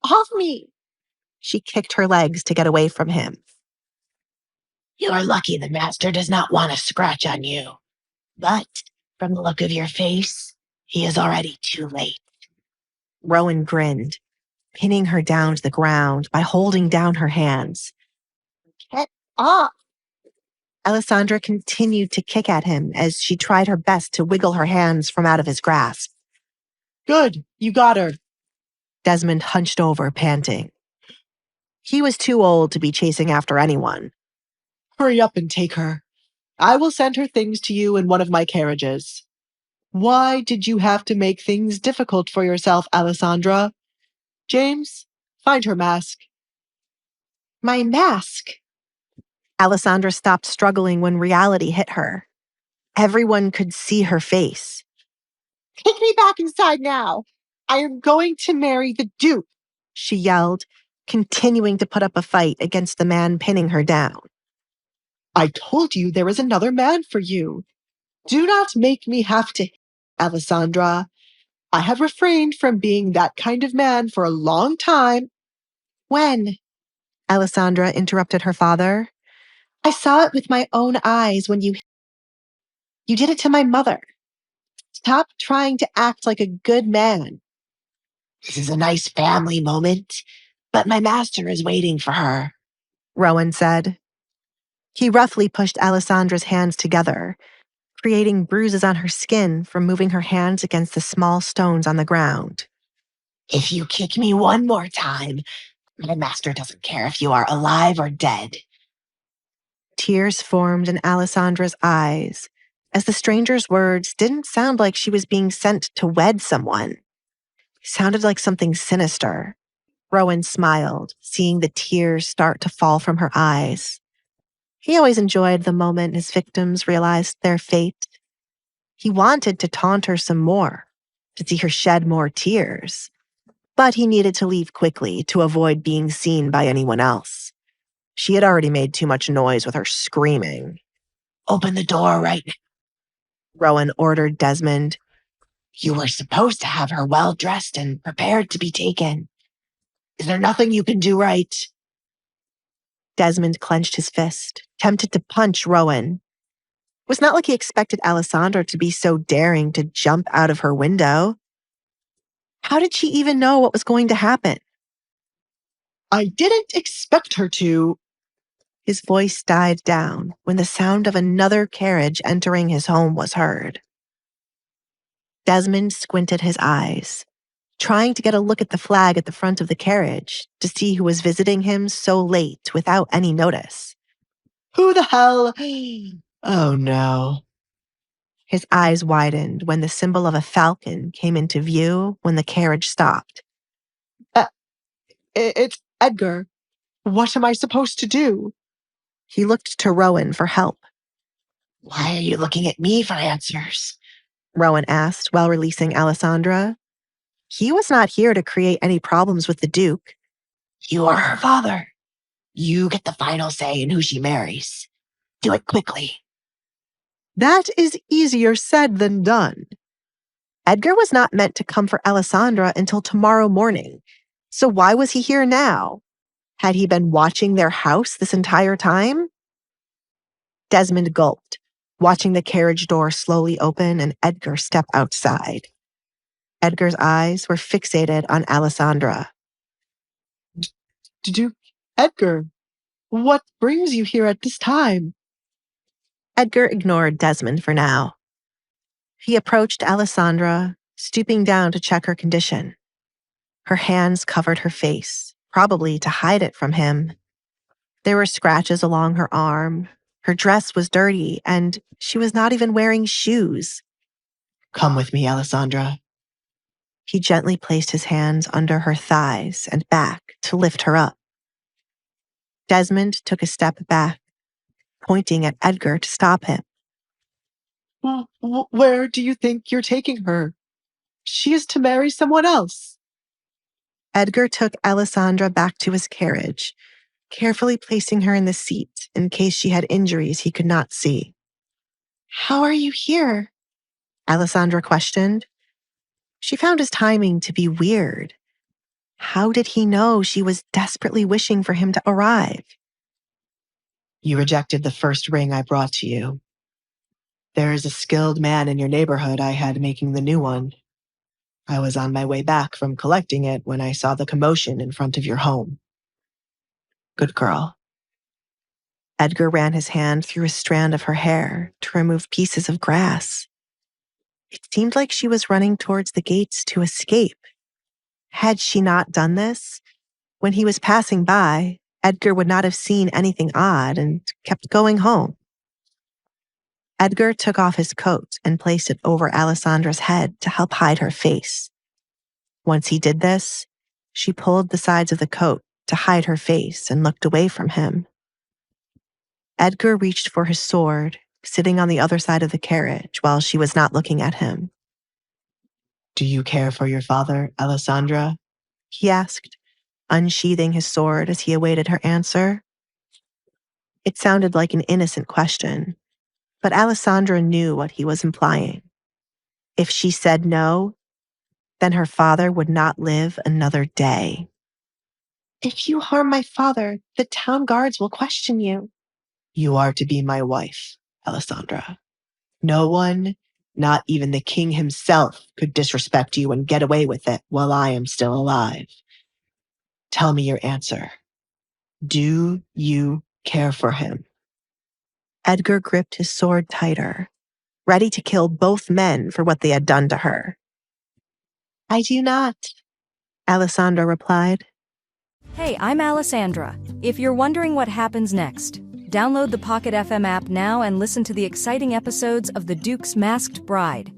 off me! She kicked her legs to get away from him. You are lucky the master does not want to scratch on you. But from the look of your face, he is already too late. Rowan grinned, pinning her down to the ground by holding down her hands. Get off! Alessandra continued to kick at him as she tried her best to wiggle her hands from out of his grasp. Good, you got her. Desmond hunched over, panting. He was too old to be chasing after anyone. Hurry up and take her. I will send her things to you in one of my carriages. Why did you have to make things difficult for yourself, Alessandra? James, find her mask. My mask? Alessandra stopped struggling when reality hit her. Everyone could see her face. Take me back inside now. I am going to marry the Duke, she yelled, continuing to put up a fight against the man pinning her down. I told you there is another man for you. Do not make me have to, Alessandra. I have refrained from being that kind of man for a long time. When? Alessandra interrupted her father. I saw it with my own eyes when you did it to my mother. Stop trying to act like a good man. This is a nice family moment, but my master is waiting for her, Rowan said. He roughly pushed Alessandra's hands together, creating bruises on her skin from moving her hands against the small stones on the ground. If you kick me one more time, my master doesn't care if you are alive or dead. Tears formed in Alessandra's eyes, as the stranger's words didn't sound like she was being sent to wed someone. It sounded like something sinister. Rowan smiled, seeing the tears start to fall from her eyes. He always enjoyed the moment his victims realized their fate. He wanted to taunt her some more, to see her shed more tears. But he needed to leave quickly to avoid being seen by anyone else. She had already made too much noise with her screaming. Open the door right now, Rowan ordered Desmond. You were supposed to have her well dressed and prepared to be taken. Is there nothing you can do right? Desmond clenched his fist, tempted to punch Rowan. It was not like he expected Alessandra to be so daring to jump out of her window. How did she even know what was going to happen? I didn't expect her to. His voice died down when the sound of another carriage entering his home was heard. Desmond squinted his eyes, trying to get a look at the flag at the front of the carriage to see who was visiting him so late without any notice. Who the hell? Oh no. His eyes widened when the symbol of a falcon came into view when the carriage stopped. It's Edgar. What am I supposed to do? He looked to Rowan for help. Why are you looking at me for answers? Rowan asked while releasing Alessandra. He was not here to create any problems with the Duke. You are her father. You get the final say in who she marries. Do it quickly. That is easier said than done. Edgar was not meant to come for Alessandra until tomorrow morning. So why was he here now? Had he been watching their house this entire time? Desmond gulped, watching the carriage door slowly open and Edgar step outside. Edgar's eyes were fixated on Alessandra. Duke Edgar, what brings you here at this time? Edgar ignored Desmond for now. He approached Alessandra, stooping down to check her condition. Her hands covered her face, probably to hide it from him. There were scratches along her arm. Her dress was dirty, and she was not even wearing shoes. Come with me, Alessandra. He gently placed his hands under her thighs and back to lift her up. Desmond took a step back, pointing at Edgar to stop him. Where do you think you're taking her? She is to marry someone else. Edgar took Alessandra back to his carriage, carefully placing her in the seat in case she had injuries he could not see. How are you here? Alessandra questioned. She found his timing to be weird. How did he know she was desperately wishing for him to arrive? You rejected the first ring I brought to you. There is a skilled man in your neighborhood I had making the new one. I was on my way back from collecting it when I saw the commotion in front of your home. Good girl. Edgar ran his hand through a strand of her hair to remove pieces of grass. It seemed like she was running towards the gates to escape. Had she not done this, when he was passing by, Edgar would not have seen anything odd and kept going home. Edgar took off his coat and placed it over Alessandra's head to help hide her face. Once he did this, she pulled the sides of the coat to hide her face and looked away from him. Edgar reached for his sword, sitting on the other side of the carriage while she was not looking at him. Do you care for your father, Alessandra? He asked, unsheathing his sword as he awaited her answer. It sounded like an innocent question, but Alessandra knew what he was implying. If she said no, then her father would not live another day. If you harm my father, the town guards will question you. You are to be my wife, Alessandra. No one, not even the king himself, could disrespect you and get away with it while I am still alive. Tell me your answer. Do you care for him? Edgar gripped his sword tighter, ready to kill both men for what they had done to her. I do not, Alessandra replied. Hey, I'm Alessandra. If you're wondering what happens next, download the Pocket FM app now and listen to the exciting episodes of The Duke's Masked Bride.